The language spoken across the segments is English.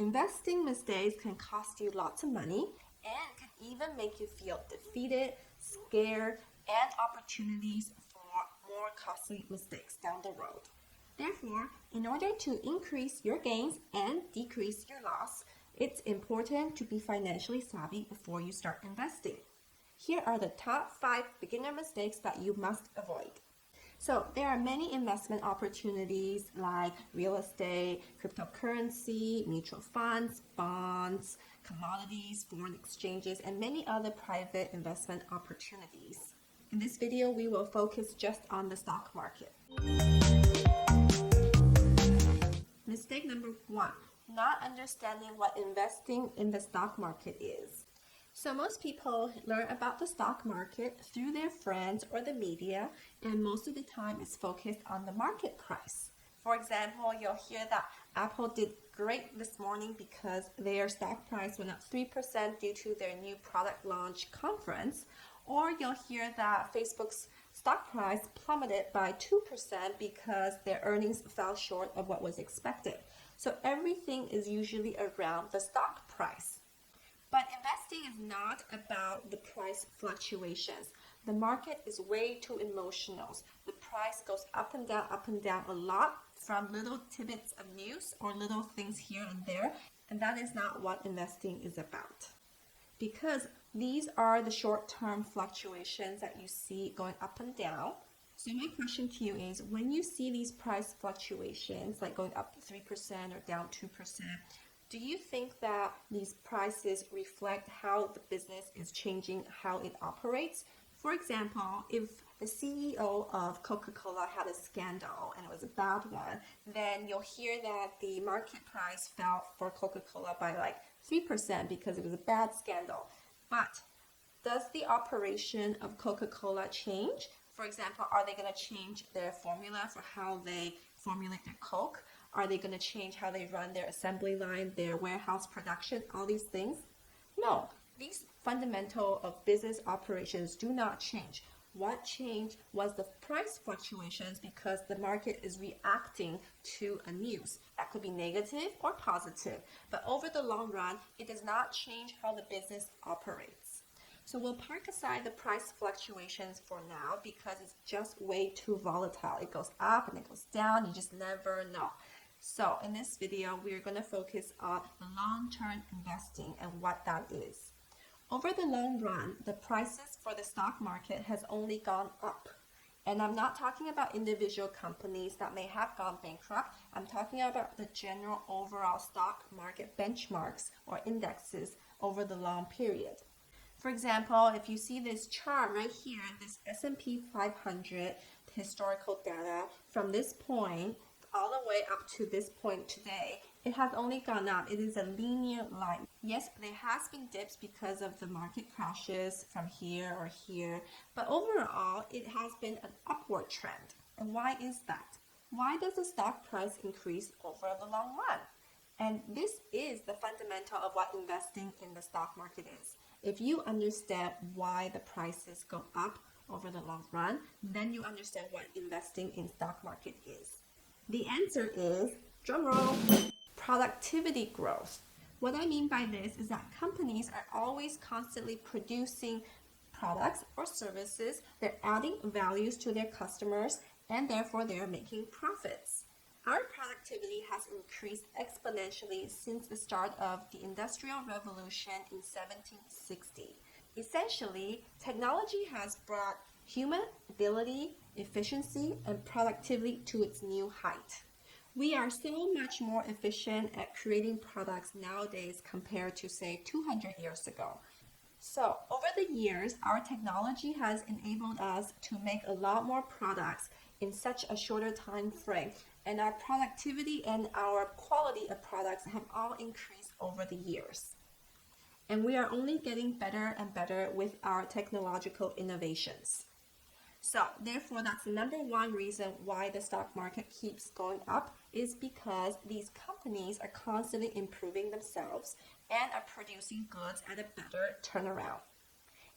Investing mistakes can cost you lots of money and can even make you feel defeated, scared, and opportunities for more costly mistakes down the road. Therefore, in order to increase your gains and decrease your loss, it's important to be financially savvy before you start investing. Here are the top 5 beginner mistakes that you must avoid. So there are many investment opportunities like real estate, cryptocurrency, mutual funds, bonds, commodities, foreign exchanges, and many other private investment opportunities. In this video, we will focus just on the stock market. Mistake number 1, not understanding what investing in the stock market is. So most people learn about the stock market through their friends or the media, and most of the time it's focused on the market price. For example, you'll hear that Apple did great this morning because their stock price went up 3% due to their new product launch conference, or you'll hear that Facebook's stock price plummeted by 2% because their earnings fell short of what was expected. So everything is usually around the stock price. But investing is not about the price fluctuations. The market is way too emotional. The price goes up and down a lot from little tidbits of news or little things here and there. And that is not what investing is about. Because these are the short-term fluctuations that you see going up and down. So my question to you is, when you see these price fluctuations, like going up 3% or down 2%, do you think that these prices reflect how the business is changing, how it operates? For example, if the CEO of Coca-Cola had a scandal and it was a bad one, then you'll hear that the market price fell for Coca-Cola by like 3% because it was a bad scandal. But does the operation of Coca-Cola change? For example, are they going to change their formula for how they formulate their Coke? Are they going to change how they run their assembly line, their warehouse production, all these things? No, these fundamental of business operations do not change. What changed was the price fluctuations because the market is reacting to a news. That could be negative or positive, but over the long run, it does not change how the business operates. So we'll park aside the price fluctuations for now because it's just way too volatile. It goes up and it goes down, you just never know. So in this video, we're going to focus on the long-term investing and what that is. Over the long run, the prices for the stock market has only gone up. And I'm not talking about individual companies that may have gone bankrupt. I'm talking about the general overall stock market benchmarks or indexes over the long period. For example, if you see this chart right here, this S&P 500 historical data from this point all the way up to this point today, it has only gone up. It is a linear line. Yes, there has been dips because of the market crashes from here or here, but overall, it has been an upward trend. And why is that? Why does the stock price increase over the long run? And this is the fundamental of what investing in the stock market is. If you understand why the prices go up over the long run, then you understand what investing in stock market is. The answer is, drumroll, productivity growth. What I mean by this is that companies are always constantly producing products or services. They're adding values to their customers and therefore they're making profits. Our productivity has increased exponentially since the start of the Industrial Revolution in 1760. Essentially, technology has brought human ability, efficiency, and productivity to its new height. We are so much more efficient at creating products nowadays compared to, say, 200 years ago. So, over the years, our technology has enabled us to make a lot more products in such a shorter time frame, and our productivity and our quality of products have all increased over the years. And we are only getting better and better with our technological innovations. So therefore, that's the number one reason why the stock market keeps going up is because these companies are constantly improving themselves and are producing goods at a better turnaround.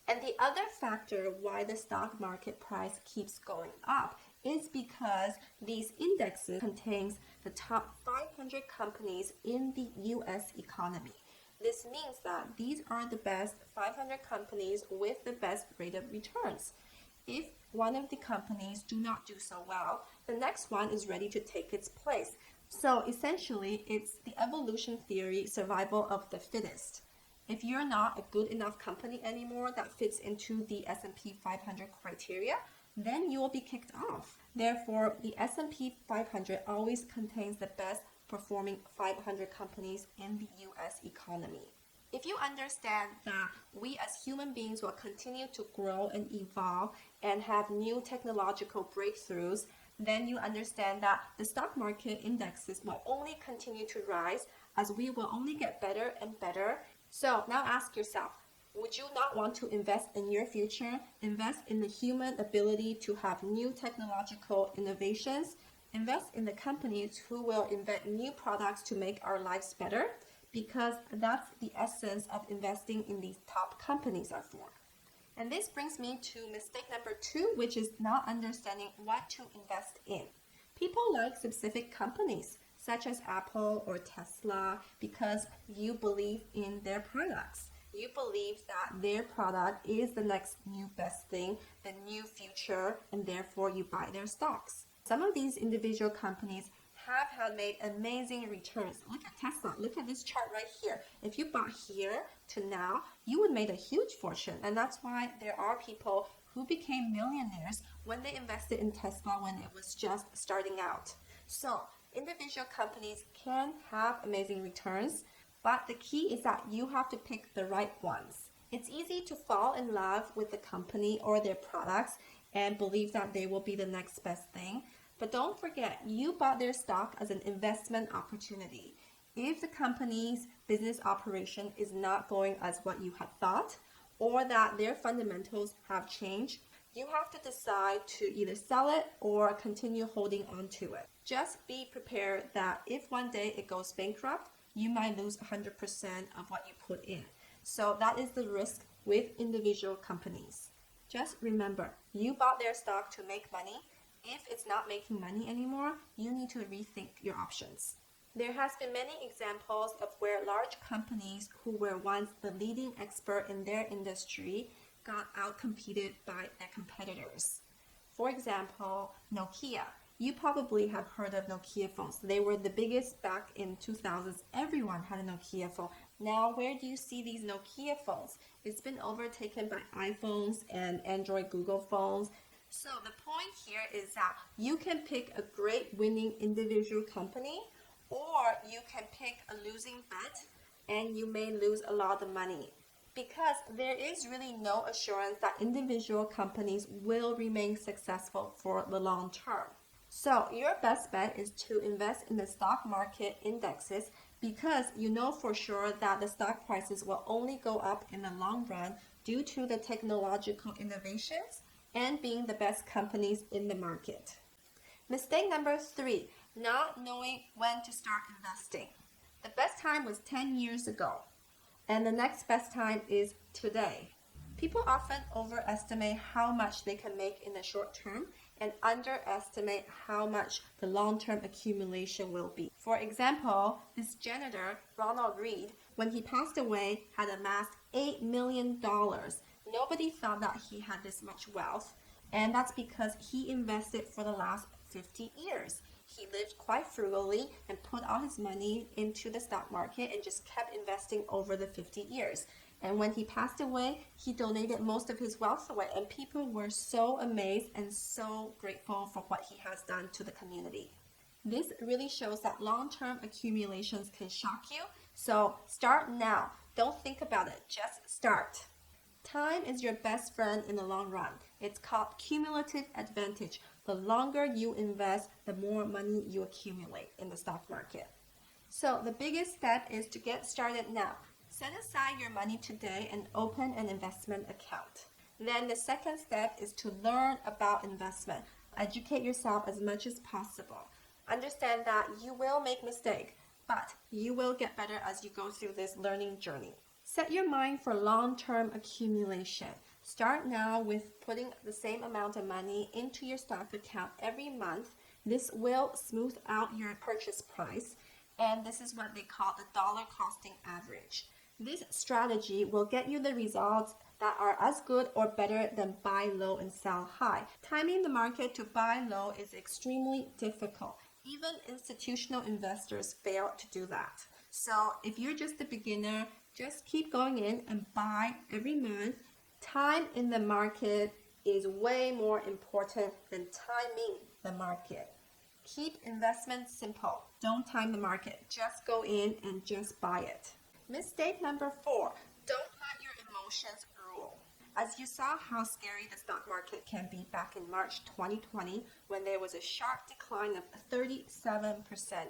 And the other factor why the stock market price keeps going up is because these indexes contains the top 500 companies in the US economy. This means that these are the best 500 companies with the best rate of returns. If one of the companies do not do so well, the next one is ready to take its place. So essentially, it's the evolution theory, survival of the fittest. If you're not a good enough company anymore that fits into the S&P 500 criteria, then you will be kicked off. Therefore, the S&P 500 always contains the best performing 500 companies in the US economy. If you understand that we as human beings will continue to grow and evolve and have new technological breakthroughs, then you understand that the stock market indexes will only continue to rise as we will only get better and better. So now ask yourself, would you not want to invest in your future? Invest in the human ability to have new technological innovations. Invest in the companies who will invent new products to make our lives better, because that's the essence of investing in these top companies are for. And this brings me to mistake number 2, which is not understanding what to invest in. People like specific companies, such as Apple or Tesla, because you believe in their products. You believe that their product is the next new best thing, the new future, and therefore you buy their stocks. Some of these individual companies have had made amazing returns. Look at Tesla. Look at this chart right here. If you bought here to now, you would make a huge fortune. And that's why there are people who became millionaires when they invested in Tesla when it was just starting out. So individual companies can have amazing returns, but the key is that you have to pick the right ones. It's easy to fall in love with the company or their products and believe that they will be the next best thing. But don't forget, you bought their stock as an investment opportunity. If the company's business operation is not going as what you had thought, or that their fundamentals have changed, you have to decide to either sell it or continue holding on to it. Just be prepared that if one day it goes bankrupt, you might lose 100% of what you put in. So that is the risk with individual companies. Just remember, you bought their stock to make money. If it's not making money anymore, you need to rethink your options. There has been many examples of where large companies who were once the leading expert in their industry got outcompeted by their competitors. For example, Nokia. You probably have heard of Nokia phones. They were the biggest back in 2000s. Everyone had a Nokia phone. Now, where do you see these Nokia phones? It's been overtaken by iPhones and Android Google phones. So the point here is that you can pick a great winning individual company, or you can pick a losing bet and you may lose a lot of money, because there is really no assurance that individual companies will remain successful for the long term. So your best bet is to invest in the stock market indexes, because you know for sure that the stock prices will only go up in the long run due to the technological innovations and being the best companies in the market. Mistake number 3, not knowing when to start investing. The best time was 10 years ago, and the next best time is today. People often overestimate how much they can make in the short term and underestimate how much the long-term accumulation will be. For example, this janitor, Ronald Reed, when he passed away, had amassed $8 million. Nobody thought that he had this much wealth, and that's because he invested for the last 50 years. He lived quite frugally and put all his money into the stock market and just kept investing over the 50 years. And when he passed away, he donated most of his wealth away, and people were so amazed and so grateful for what he has done to the community. This really shows that long-term accumulations can shock you, so start now. Don't think about it, just start. Time is your best friend in the long run. It's called cumulative advantage. The longer you invest, the more money you accumulate in the stock market. So the biggest step is to get started now. Set aside your money today and open an investment account. Then the second step is to learn about investment. Educate yourself as much as possible. Understand that you will make mistakes, but you will get better as you go through this learning journey. Set your mind for long-term accumulation. Start now with putting the same amount of money into your stock account every month. This will smooth out your purchase price, and this is what they call the dollar costing average. This strategy will get you the results that are as good or better than buy low and sell high. Timing the market to buy low is extremely difficult. Even institutional investors fail to do that. So if you're just a beginner, just keep going in and buy every month. Time in the market is way more important than timing the market. Keep investment simple. Don't time the market. Just go in and just buy it. Mistake number 4, don't let your emotions rule. As you saw how scary the stock market can be back in March 2020 when there was a sharp decline of 37%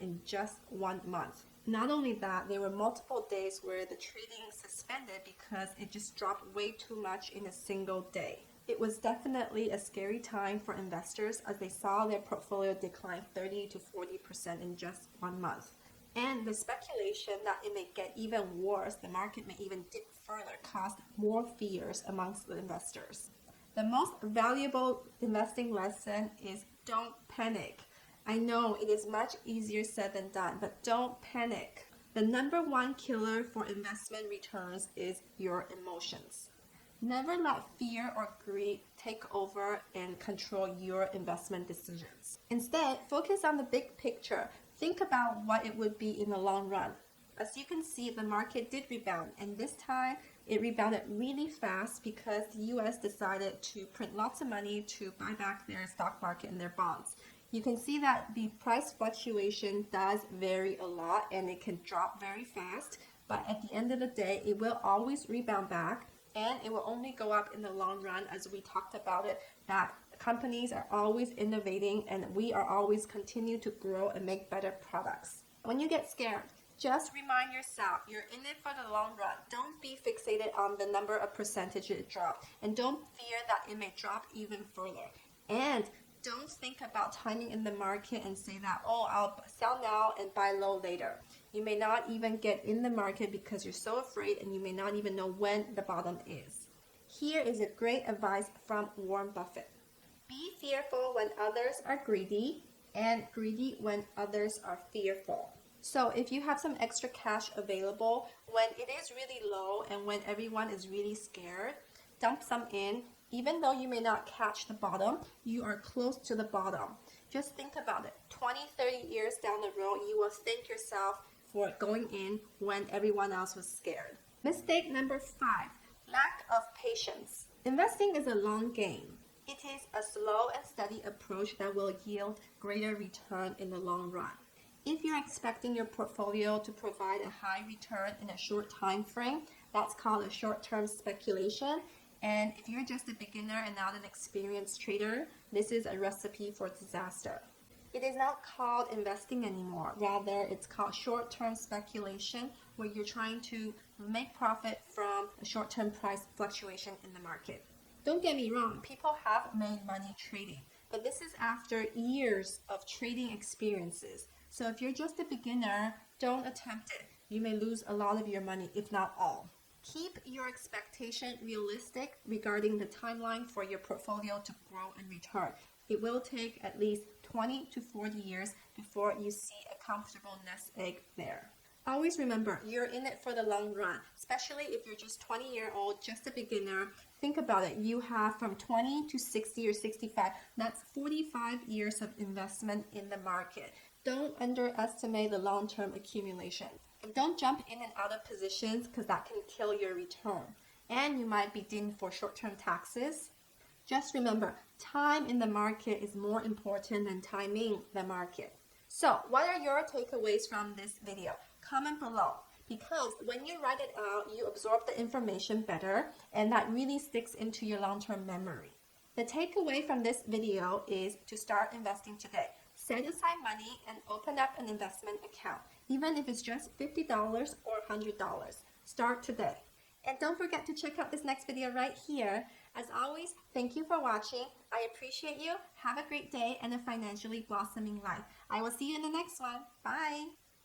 in just 1 month. Not only that, there were multiple days where the trading suspended because it just dropped way too much in a single day. It was definitely a scary time for investors as they saw their portfolio decline 30 to 40% in just 1 month. And the speculation that it may get even worse, the market may even dip further, caused more fears amongst the investors. The most valuable investing lesson is don't panic. I know it is much easier said than done, but don't panic. The number 1 killer for investment returns is your emotions. Never let fear or greed take over and control your investment decisions. Instead, focus on the big picture. Think about what it would be in the long run. As you can see, the market did rebound, and this time it rebounded really fast because the US decided to print lots of money to buy back their stock market and their bonds. You can see that the price fluctuation does vary a lot and it can drop very fast, but at the end of the day, it will always rebound back and it will only go up in the long run, as we talked about it, that companies are always innovating and we are always continue to grow and make better products. When you get scared, just remind yourself you're in it for the long run. Don't be fixated on the number of percentage it dropped, and don't fear that it may drop even further. And don't think about timing in the market and say that, oh, I'll sell now and buy low later. You may not even get in the market because you're so afraid and you may not even know when the bottom is. Here is a great advice from Warren Buffett. Be fearful when others are greedy and greedy when others are fearful. So if you have some extra cash available when it is really low and when everyone is really scared, dump some in. Even though you may not catch the bottom, you are close to the bottom. Just think about it. 20, 30 years down the road, you will thank yourself for going in when everyone else was scared. Mistake number 5, lack of patience. Investing is a long game. It is a slow and steady approach that will yield greater return in the long run. If you're expecting your portfolio to provide a high return in a short time frame, that's called a short-term speculation. And if you're just a beginner and not an experienced trader, this is a recipe for disaster. It is not called investing anymore. Rather, it's called short-term speculation, where you're trying to make profit from a short-term price fluctuation in the market. Don't get me wrong, people have made money trading, but this is after years of trading experiences. So if you're just a beginner, don't attempt it. You may lose a lot of your money, if not all. Keep your expectation realistic regarding the timeline for your portfolio to grow and return. It will take at least 20 to 40 years before you see a comfortable nest egg there. Always remember, you're in it for the long run, especially if you're just 20-year-old, just a beginner. Think about it. You have from 20 to 60 or 65. That's 45 years of investment in the market. Don't underestimate the long-term accumulation. And don't jump in and out of positions because that can kill your return. And you might be dinged for short-term taxes. Just remember, time in the market is more important than timing the market. So, what are your takeaways from this video? Comment below. Because when you write it out, you absorb the information better, and that really sticks into your long-term memory. The takeaway from this video is to start investing today. Set aside money and open up an investment account, even if it's just $50 or $100. Start today. And don't forget to check out this next video right here. As always, thank you for watching. I appreciate you. Have a great day and a financially blossoming life. I will see you in the next one. Bye.